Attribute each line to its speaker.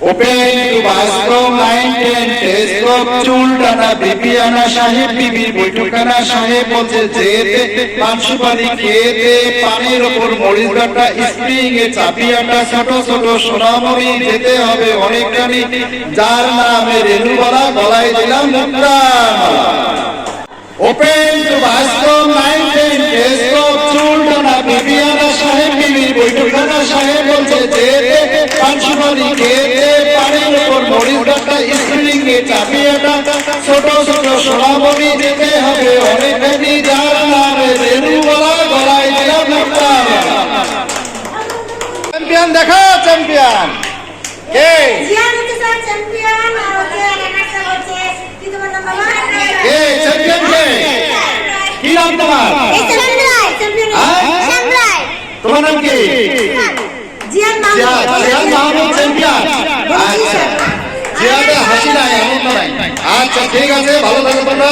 Speaker 1: open to বাস্তব মাইন্ডেন telescope Sultana Bibiyana সাহেব বিবির বৈঠকানা সাহেব বলছে যেতে পানসুপারি খেতে পানির ওপর মরিচ ডাটা স্প্রিং এ চাপিয়াটা ছোট ছোট সোনামণি যেতে হবে অনেকখানি যার নামে রেণুবালা গলায় দিলাম মুক্তা ওপেন টু বাস্তব মাইন্ডেন টেলিস্কোপ চুলটানা বিবিয়ানা সাহেব বিবির বৈঠকানা সাহেব বলছে যেতে পানসুপারি খেতে পানির ওপর মরিচ ডাটা স্প্রিং এ চাপিয়াটা ছোট ছোট সোনামণি যেতে হবে অনেকখানি যার নামে রেণুবালা গলায় দিলাম মুক্তা চ্যাম্পিয়ন দেখা চ্যাম্পিয়ন কে
Speaker 2: চ্যাম্পিয়ন
Speaker 1: কে চ্যাম্পিয়ন কে কি নাম তোমার তোমার নাম কি জিয়াদ মাহমুদ চ্যাম্পিয়ন আচ্ছা জিয়াদ হাসি নাই এমন নাই আচ্ছা ঠিক আছে ভালো থাকো তোমরা